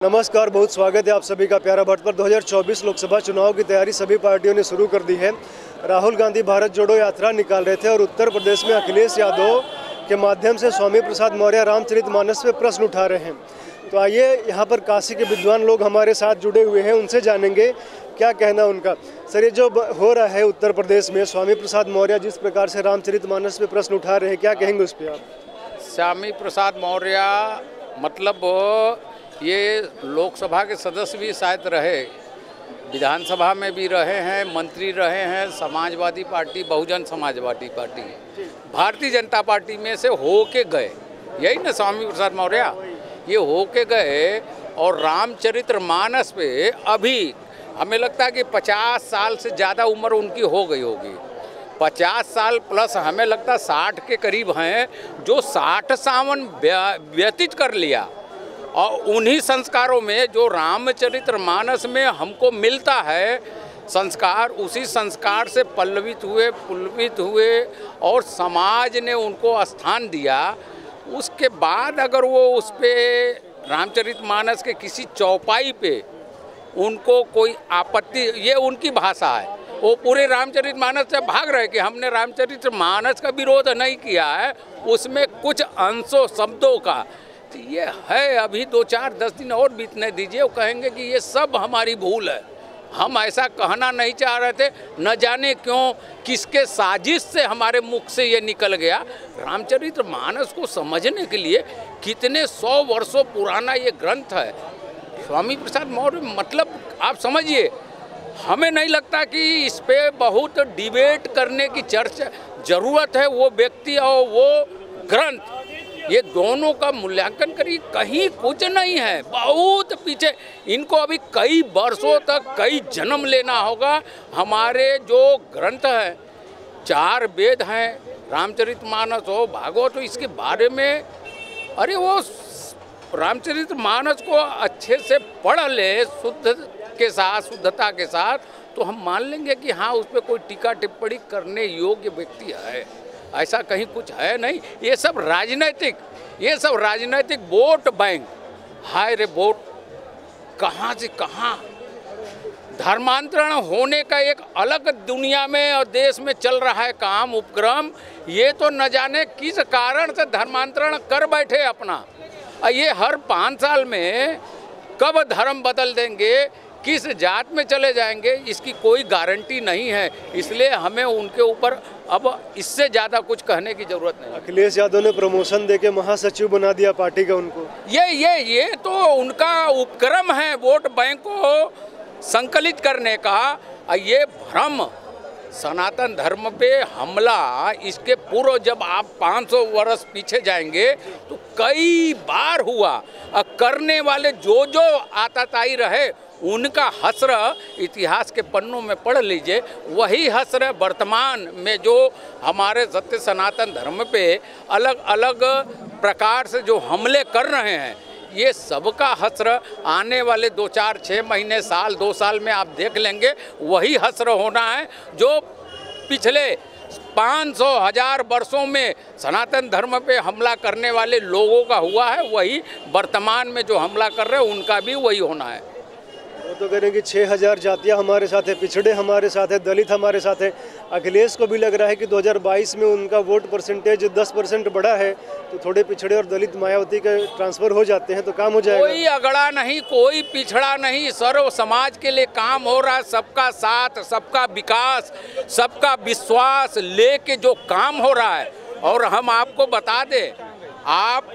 नमस्कार, बहुत स्वागत है आप सभी का प्यारा भट्ट पर। 2024 लोकसभा चुनाव की तैयारी सभी पार्टियों ने शुरू कर दी है। राहुल गांधी भारत जोड़ो यात्रा निकाल रहे थे और उत्तर प्रदेश में अखिलेश यादव के माध्यम से स्वामी प्रसाद मौर्य रामचरितमानस पे प्रश्न उठा रहे हैं। तो आइए यहाँ पर काशी के विद्वान लोग हमारे साथ जुड़े हुए हैं, उनसे जानेंगे क्या कहना उनका। सर, ये जो हो रहा है उत्तर प्रदेश में, स्वामी प्रसाद मौर्य जिस प्रकार से रामचरितमानस पे प्रश्न उठा रहे हैं, क्या कहेंगे उस पर आप? स्वामी प्रसाद मौर्य मतलब ये लोकसभा के सदस्य भी शायद रहे, विधानसभा में भी रहे हैं, मंत्री रहे हैं, Samajwadi party, Bahujan Samajwadi party, Bharatiya Janata party में से हो के गए, यही ना स्वामी प्रसाद मौर्य, ये हो के गए। और रामचरितमानस पे अभी हमें लगता है कि 50 साल से ज़्यादा उम्र उनकी हो गई होगी, 50 साल प्लस, हमें लगता है 60 के करीब हैं, जो 60 सावन व्यतीत कर लिया। और उन्हीं संस्कारों में जो रामचरितमानस में हमको मिलता है संस्कार, उसी संस्कार से पुलवित हुए और समाज ने उनको स्थान दिया। उसके बाद अगर वो उस पे रामचरितमानस के किसी चौपाई पे उनको कोई आपत्ति, ये उनकी भाषा है, वो पूरे रामचरितमानस से भाग रहे कि हमने रामचरितमानस का विरोध नहीं किया है, उसमें कुछ अंशों शब्दों का ये है। अभी 2-4-10 दिन और बीतने दीजिए, वो कहेंगे कि ये सब हमारी भूल है, हम ऐसा कहना नहीं चाह रहे थे, न जाने क्यों किसके साजिश से हमारे मुख से ये निकल गया। रामचरितमानस को समझने के लिए कितने 100 वर्षों पुराना ये ग्रंथ है। स्वामी प्रसाद मौर्य मतलब आप समझिए, हमें नहीं लगता कि इस पे बहुत डिबेट करने की चर्चा ज़रूरत है। वो व्यक्ति और वो ग्रंथ, ये दोनों का मूल्यांकन करिए, कहीं कुछ नहीं है, बहुत पीछे। इनको अभी कई वर्षों तक, कई जन्म लेना होगा। हमारे जो ग्रंथ हैं, 4 वेद हैं, रामचरितमानस हो, भागवत हो, इसके बारे में अरे वो रामचरितमानस को अच्छे से पढ़ ले शुद्धता के साथ, तो हम मान लेंगे कि हाँ, उस पर कोई टीका टिप्पणी करने योग्य व्यक्ति है। ऐसा कहीं कुछ है नहीं। ये सब राजनीतिक वोट बैंक, हाय रे वोट, कहाँ से कहाँ धर्मांतरण होने का एक अलग दुनिया में और देश में चल रहा है काम, उपक्रम। ये तो न जाने किस कारण से धर्मांतरण कर बैठे अपना। ये हर 5 साल में कब धर्म बदल देंगे, किस जात में चले जाएंगे, इसकी कोई गारंटी नहीं है। इसलिए हमें उनके ऊपर अब इससे ज़्यादा कुछ कहने की ज़रूरत नहीं। अखिलेश यादव ने प्रमोशन देके महासचिव बना दिया पार्टी का उनको। ये तो उनका उपक्रम है वोट बैंक को संकलित करने का। ये भ्रम, सनातन धर्म पे हमला, इसके पूर्व जब आप 500 वर्ष पीछे जाएंगे तो कई बार हुआ। करने वाले जो आताताई रहे, उनका हस्र इतिहास के पन्नों में पढ़ लीजिए। वही हस्र वर्तमान में जो हमारे सत्य सनातन धर्म पे अलग अलग प्रकार से जो हमले कर रहे हैं, ये सबका हस्र आने वाले 2-4-6 महीने, साल 2 साल में आप देख लेंगे। वही हस्र होना है जो पिछले 500,000 वर्षों में सनातन धर्म पे हमला करने वाले लोगों का हुआ है। वही वर्तमान में जो हमला कर रहे हैं, उनका भी वही होना है। वो तो कह रहे हैं कि 6,000 जातियाँ हमारे साथ है, पिछड़े हमारे साथ है, दलित हमारे साथ है। अखिलेश को भी लग रहा है कि 2022 में उनका वोट परसेंटेज 10% बढ़ा है, तो थोड़े पिछड़े और दलित मायावती के ट्रांसफर हो जाते हैं तो काम हो जाएगा। कोई अगड़ा नहीं, कोई पिछड़ा नहीं, सर्व समाज के लिए काम हो रहा है। सबका साथ, सबका विकास, सबका विश्वास लेके जो काम हो रहा है। और हम आपको बता दें, आप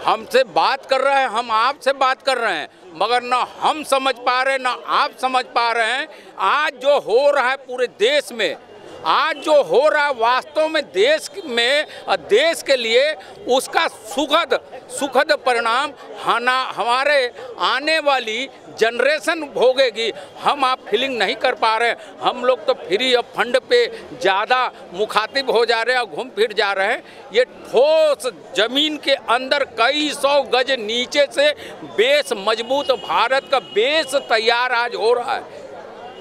हमसे बात कर रहे हैं, हम आपसे बात कर रहे हैं, मगर ना हम समझ पा रहे हैं ना आप समझ पा रहे हैं। आज जो हो रहा है पूरे देश में, आज जो हो रहा है वास्तव में देश में, देश के लिए उसका सुखद परिणाम हमारे आने वाली जनरेशन भोगेगी। हम आप फीलिंग नहीं कर पा रहे हैं। हम लोग तो फ्री ऑफ फंड पे ज़्यादा मुखातिब हो जा रहे हैं और घूम फिर जा रहे हैं। ये ठोस जमीन के अंदर कई 100 गज नीचे से बेस मजबूत, भारत का बेस तैयार आज हो रहा है।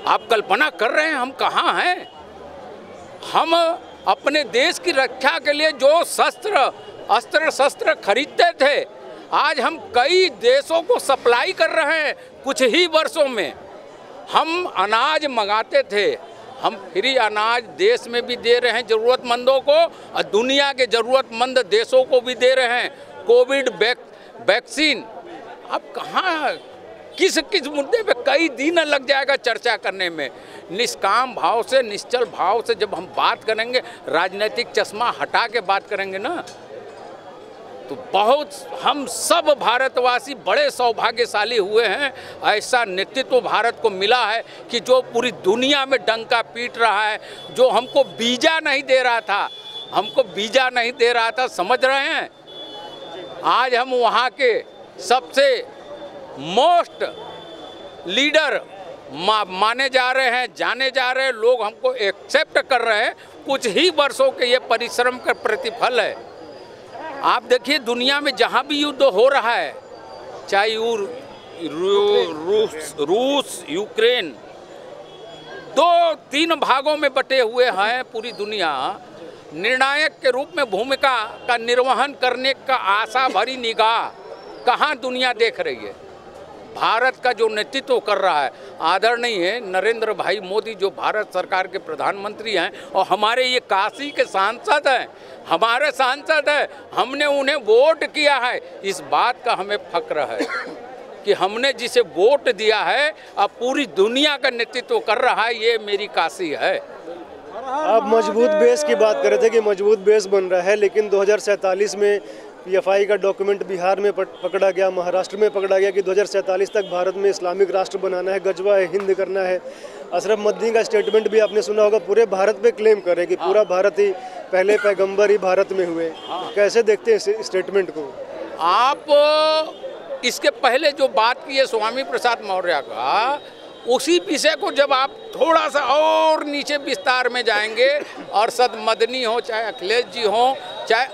आप कल्पना कर रहे हैं हम कहाँ हैं। हम अपने देश की रक्षा के लिए जो अस्त्र शस्त्र खरीदते थे, आज हम कई देशों को सप्लाई कर रहे हैं। कुछ ही वर्षों में हम अनाज मंगाते थे, हम फ्री अनाज देश में भी दे रहे हैं ज़रूरतमंदों को, और दुनिया के ज़रूरतमंद देशों को भी दे रहे हैं। कोविड वैक्सीन, अब कहाँ किस किस मुद्दे पे कई दिन लग जाएगा चर्चा करने में। निष्काम भाव से, निश्चल भाव से जब हम बात करेंगे, राजनीतिक चश्मा हटा के बात करेंगे ना, तो बहुत हम सब भारतवासी बड़े सौभाग्यशाली हुए हैं। ऐसा नेतृत्व भारत को मिला है कि जो पूरी दुनिया में डंका पीट रहा है, जो हमको वीज़ा नहीं दे रहा था, समझ रहे हैं। आज हम वहाँ के सबसे मोस्ट लीडर माने जा रहे हैं, जाने जा रहे हैं, लोग हमको एक्सेप्ट कर रहे हैं। कुछ ही वर्षों के ये परिश्रम का प्रतिफल है। आप देखिए दुनिया में जहाँ भी युद्ध हो रहा है, चाहे रूस यूक्रेन, 2-3 भागों में बटे हुए हैं पूरी दुनिया। निर्णायक के रूप में भूमिका का निर्वहन करने का आशा भरी निगाह कहाँ दुनिया देख रही है। भारत का जो नेतृत्व कर रहा है आदरणीय नरेंद्र भाई मोदी, जो भारत सरकार के प्रधानमंत्री हैं और हमारे ये काशी के सांसद हैं, हमारे सांसद हैं, हमने उन्हें वोट किया है। इस बात का हमें फक्र है कि हमने जिसे वोट दिया है अब पूरी दुनिया का नेतृत्व कर रहा है। ये मेरी काशी है। आप मजबूत बेस की बात कर रहे थे कि मजबूत बेस बन रहा है, लेकिन 2047 में PFI का डॉक्यूमेंट बिहार में पकड़ा गया, महाराष्ट्र में पकड़ा गया कि 2047 तक भारत में इस्लामिक राष्ट्र बनाना है, गजवा हिंद करना है। अशरफ मदनी का स्टेटमेंट भी आपने सुना होगा, पूरे भारत पे क्लेम करे कि पूरा भारत ही, पहले पैगंबर ही भारत में हुए। कैसे देखते हैं इस स्टेटमेंट को आप? इसके पहले जो बात की है स्वामी प्रसाद मौर्य का, उसी विषय को जब आप थोड़ा सा और नीचे विस्तार में जाएंगे, अरशद मदनी हो, चाहे अखिलेश जी हो, चाहे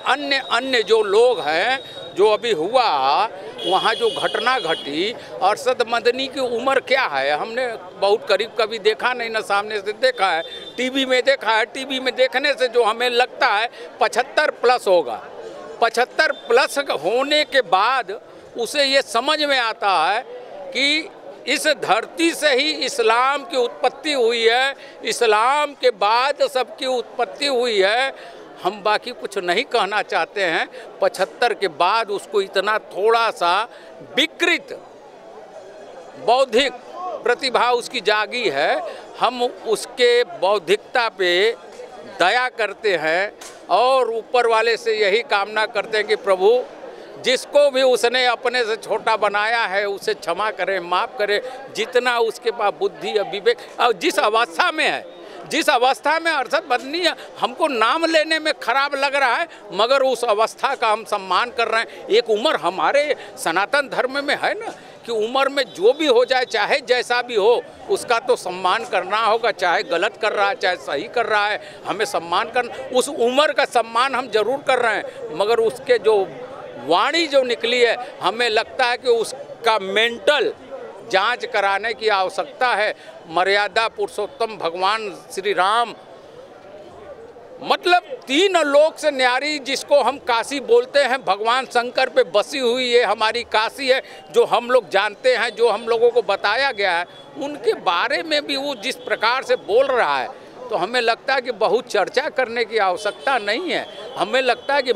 अन्य जो लोग हैं, जो अभी हुआ वहाँ जो घटना घटी, अरशद मदनी की उम्र क्या है हमने बहुत करीब कभी देखा नहीं, ना सामने से देखा है, टीवी में देखा है। टीवी में देखने से जो हमें लगता है 75 प्लस होगा। 75 प्लस होने के बाद उसे ये समझ में आता है कि इस धरती से ही इस्लाम की उत्पत्ति हुई है, इस्लाम के बाद सबकी उत्पत्ति हुई है। हम बाकी कुछ नहीं कहना चाहते हैं। 75 के बाद उसको इतना थोड़ा सा विकृत बौद्धिक प्रतिभा उसकी जागी है। हम उसके बौद्धिकता पे दया करते हैं और ऊपर वाले से यही कामना करते हैं कि प्रभु जिसको भी उसने अपने से छोटा बनाया है उसे क्षमा करे, माफ़ करे, जितना उसके पास बुद्धि और विवेक, और जिस अवस्था में है, जिस अवस्था में अरशद मदनी हमको नाम लेने में खराब लग रहा है, मगर उस अवस्था का हम सम्मान कर रहे हैं। एक उम्र हमारे सनातन धर्म में है ना कि उम्र में जो भी हो जाए, चाहे जैसा भी हो, उसका तो सम्मान करना होगा। चाहे गलत कर रहा है, चाहे सही कर रहा है, हमें सम्मान करना, उस उम्र का सम्मान हम जरूर कर रहे हैं। मगर उसके जो वाणी जो निकली है, हमें लगता है कि उसका मेंटल जांच कराने की आवश्यकता है। मर्यादा पुरुषोत्तम भगवान श्री राम, मतलब 3 लोक से न्यारी जिसको हम काशी बोलते हैं, भगवान शंकर पे बसी हुई ये हमारी काशी है, जो हम लोग जानते हैं, जो हम लोगों को बताया गया है। उनके बारे में भी वो जिस प्रकार से बोल रहा है, तो हमें लगता है कि बहुत चर्चा करने की आवश्यकता नहीं है। हमें लगता है कि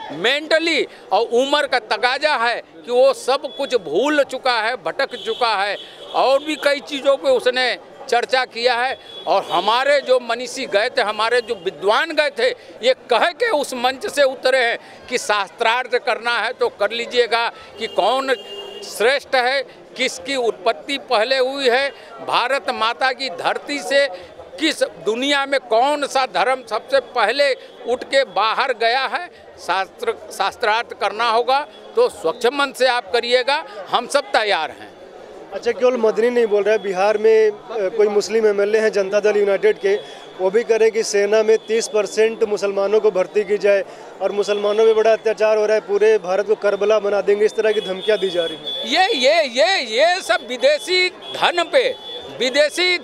मेंटली और उम्र का तगाजा है कि वो सब कुछ भूल चुका है, भटक चुका है, और भी कई चीज़ों पे उसने चर्चा किया है। और हमारे जो मनीषी गए थे, हमारे जो विद्वान गए थे, ये कह के उस मंच से उतरे हैं कि शास्त्रार्थ करना है तो कर लीजिएगा कि कौन श्रेष्ठ है, किसकी उत्पत्ति पहले हुई है, भारत माता की धरती से किस दुनिया में कौन सा धर्म सबसे पहले उठ के बाहर गया है, शास्त्रार्थ करना होगा। तो स्वच्छ मन से आप करिएगा, हम सब तैयार हैं। अच्छा, केवल मदनी नहीं बोल रहा है, बिहार में कोई मुस्लिम MLA हैं जनता दल यूनाइटेड के, वो भी करें कि सेना में 30% मुसलमानों को भर्ती की जाए और मुसलमानों में बड़ा अत्याचार हो रहा है, पूरे भारत को करबला बना देंगे, इस तरह की धमकियाँ दी जा रही हैं। ये सब विदेशी धन पे विदेशी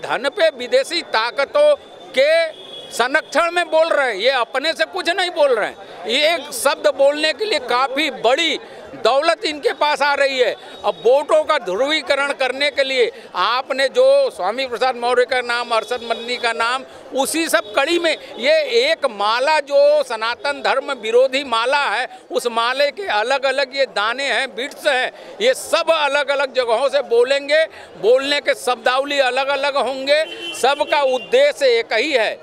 ताकतों के संरक्षण में बोल रहे हैं। ये अपने से कुछ नहीं बोल रहे हैं। ये एक शब्द बोलने के लिए काफ़ी बड़ी दौलत इनके पास आ रही है। अब वोटों का ध्रुवीकरण करने के लिए आपने जो स्वामी प्रसाद मौर्य का नाम, अरशद मदनी का नाम, उसी सब कड़ी में ये एक माला जो सनातन धर्म विरोधी माला है, उस माले के अलग अलग ये दाने हैं, बिट्स हैं, ये सब अलग अलग जगहों से बोलेंगे, बोलने के शब्दावली अलग अलग होंगे। सबका उद्देश्य एक ही है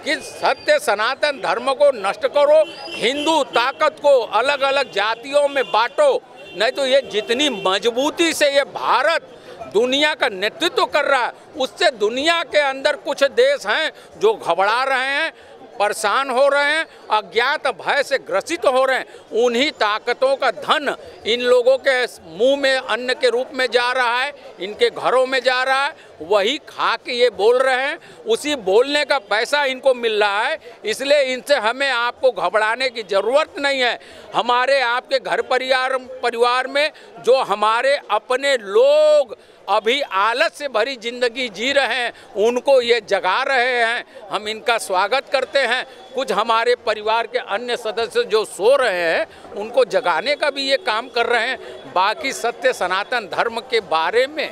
कि सत्य सनातन धर्म को नष्ट करो, हिंदू ताकत को अलग अलग जातियों में बांटो, नहीं तो ये जितनी मजबूती से ये भारत दुनिया का नेतृत्व कर रहा है, उससे दुनिया के अंदर कुछ देश हैं जो घबरा रहे हैं, परेशान हो रहे हैं, अज्ञात भय से ग्रसित हो रहे हैं। उन्हीं ताकतों का धन इन लोगों के मुंह में अन्न के रूप में जा रहा है, इनके घरों में जा रहा है, वही खा के ये बोल रहे हैं, उसी बोलने का पैसा इनको मिल रहा है। इसलिए इनसे हमें आपको घबराने की ज़रूरत नहीं है। हमारे आपके घर परिवार में जो हमारे अपने लोग अभी आलस से भरी जिंदगी जी रहे हैं, उनको ये जगा रहे हैं, हम इनका स्वागत करते हैं। कुछ हमारे परिवार के अन्य सदस्य जो सो रहे हैं, उनको जगाने का भी ये काम कर रहे हैं। बाकी सत्य सनातन धर्म के बारे में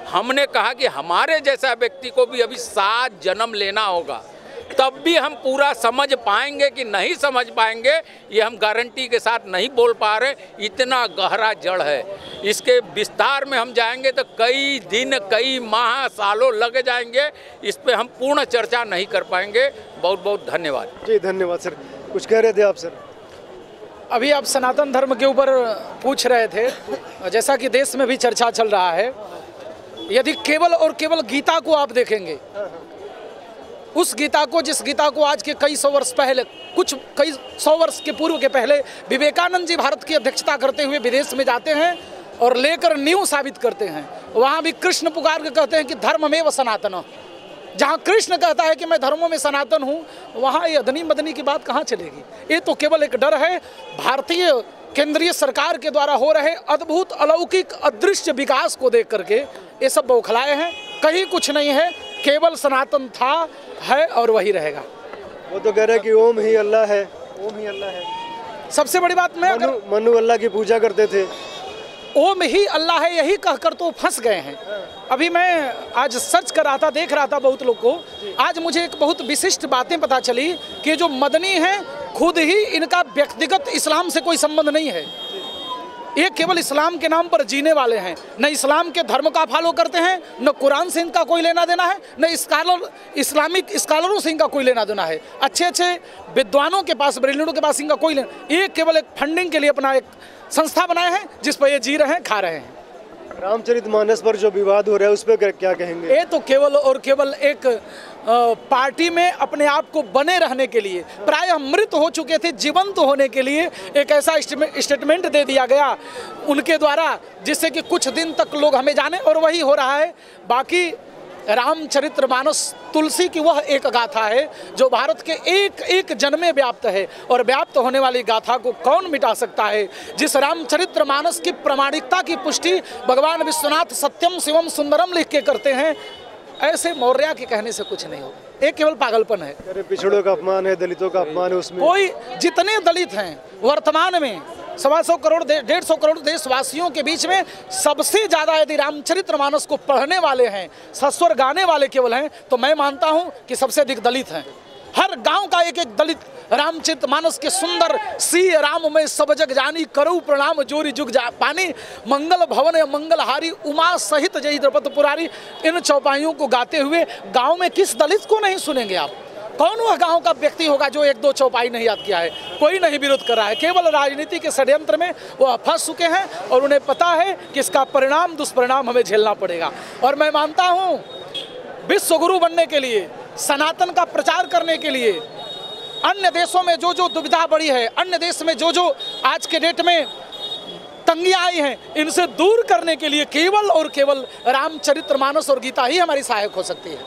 हमने कहा कि हमारे जैसा व्यक्ति को भी अभी 7 जन्म लेना होगा, तब भी हम पूरा समझ पाएंगे कि नहीं समझ पाएंगे, ये हम गारंटी के साथ नहीं बोल पा रहे। इतना गहरा जड़ है, इसके विस्तार में हम जाएंगे तो कई दिन, कई माह, सालों लग जाएंगे। इस पे हम पूर्ण चर्चा नहीं कर पाएंगे। बहुत बहुत धन्यवाद। जी धन्यवाद सर। कुछ कह रहे थे आप सर? अभी आप सनातन धर्म के ऊपर पूछ रहे थे, जैसा कि देश में भी चर्चा चल रहा है। यदि केवल और केवल गीता को आप देखेंगे, उस गीता को, जिस गीता को आज के कई सौ वर्ष पहले, कई सौ वर्ष के पूर्व के पहले विवेकानंद जी भारत की अध्यक्षता करते हुए विदेश में जाते हैं और लेकर न्यू साबित करते हैं। वहाँ भी कृष्ण पुकार के कहते हैं कि धर्ममेव सनातन। जहाँ कृष्ण कहता है कि मैं धर्मों में सनातन हूँ, वहाँ ये अदनी मदनी की बात कहाँ चलेगी? ये तो केवल एक डर है भारतीय केंद्रीय सरकार के द्वारा हो रहे अद्भुत, अलौकिक, अदृश्य विकास को देख करके ये सब बौखलाए हैं। कहीं कुछ नहीं है, केवल सनातन था, है और वही रहेगा। वो तो कह रहे हैं कि ओम ही अल्लाह है, ओम ही अल्लाह है। सबसे बड़ी बात मैं मनु अल्लाह की पूजा करते थे, ओम ही अल्लाह है, यही कहकर तो फंस गए हैं। अभी मैं आज सर्च कर रहा था, देख रहा था बहुत लोग को, आज मुझे एक बहुत विशिष्ट बातें पता चली कि जो मदनी हैं खुद ही, इनका व्यक्तिगत इस्लाम से कोई संबंध नहीं है। ये केवल इस्लाम के नाम पर जीने वाले हैं, न इस्लाम के धर्म का फॉलो करते हैं, न कुरान से इनका कोई लेना देना है, न इस्लामिक स्कॉलरों से इनका कोई लेना देना है, अच्छे अच्छे विद्वानों के पास, ब्रिलियंटों के पास इनका कोई लेना। ये केवल एक फंडिंग के लिए अपना एक संस्था बनाए हैं जिस पर ये जी रहे हैं, खा रहे हैं। रामचरितमानस पर जो विवाद हो रहा है उस पर क्या कहेंगे? ये तो केवल और केवल एक पार्टी में अपने आप को बने रहने के लिए, प्रायः मृत हो चुके थे, जीवंत होने के लिए एक ऐसा स्टेटमेंट दे दिया गया उनके द्वारा, जिससे कि कुछ दिन तक लोग हमें जाने, और वही हो रहा है। बाकी रामचरितमानस तुलसी की वह एक गाथा है जो भारत के एक एक जन में व्याप्त है, और व्याप्त होने वाली गाथा को कौन मिटा सकता है? जिस रामचरितमानस की प्रामाणिकता की पुष्टि भगवान विश्वनाथ सत्यम शिवम सुंदरम लिख के करते हैं, ऐसे मौर्य के कहने से कुछ नहीं होगा। एक केवल पागलपन है। अरे पिछड़ों का अपमान है, दलितों का अपमान है। उसमें कोई, जितने दलित हैं वर्तमान में 125 करोड़ 150 करोड़ देशवासियों के बीच में सबसे ज़्यादा यदि रामचरितमानस को पढ़ने वाले हैं, सस्वर गाने वाले केवल हैं, तो मैं मानता हूं कि सबसे अधिक दलित हैं। हर गांव का एक एक दलित रामचरितमानस के सुंदर सी राम में सब जग जानी, करऊ प्रणाम जोरी जुग जा पानी, मंगल भवन मंगलहारी, उमा सहित जय द्रौपदी पुरारी, इन चौपाइयों को गाते हुए गांव में किस दलित को नहीं सुनेंगे आप? कौन वह गांव का व्यक्ति होगा जो 1-2 चौपाई नहीं याद किया है? कोई नहीं विरोध कर रहा है, केवल राजनीति के षड्यंत्र में वह फंस चुके हैं और उन्हें पता है कि इसका परिणाम, दुष्परिणाम हमें झेलना पड़ेगा। और मैं मानता हूँ विश्व गुरु बनने के लिए, सनातन का प्रचार करने के लिए, अन्य देशों में जो जो दुविधा बढ़ी है, अन्य देश में जो जो आज के डेट में तंगियां आई हैं, इनसे दूर करने के लिए केवल और केवल रामचरितमानस और गीता ही हमारी सहायक हो सकती है।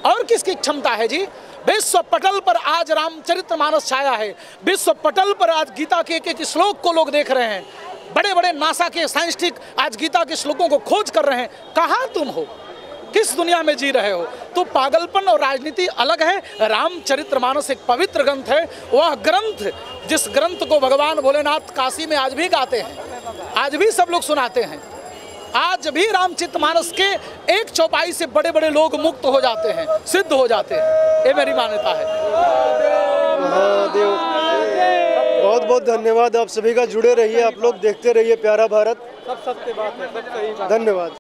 और किसकी क्षमता है जी? विश्व पटल पर आज रामचरितमानस छाया है, विश्व पटल पर आज गीता के एक एक श्लोक को लोग देख रहे हैं, बड़े बड़े नासा के साइंटिस्ट आज गीता के श्लोकों को खोज कर रहे हैं। कहाँ तुम हो? किस दुनिया में जी रहे हो? तो पागलपन और राजनीति अलग है। रामचरितमानस एक पवित्र ग्रंथ है, वह ग्रंथ जिस ग्रंथ को भगवान भोलेनाथ काशी में आज भी गाते हैं। आज भी सब लोग सुनाते हैं। आज भी रामचरितमानस के एक चौपाई से बड़े बड़े लोग मुक्त हो जाते हैं, सिद्ध हो जाते हैं। ये मेरी मान्यता है। महादेव, बहुत बहुत धन्यवाद आप सभी का। जुड़े रहिए, आप लोग देखते रहिए प्यारा भारत। सब सत्य बात है, सब सही बात। धन्यवाद।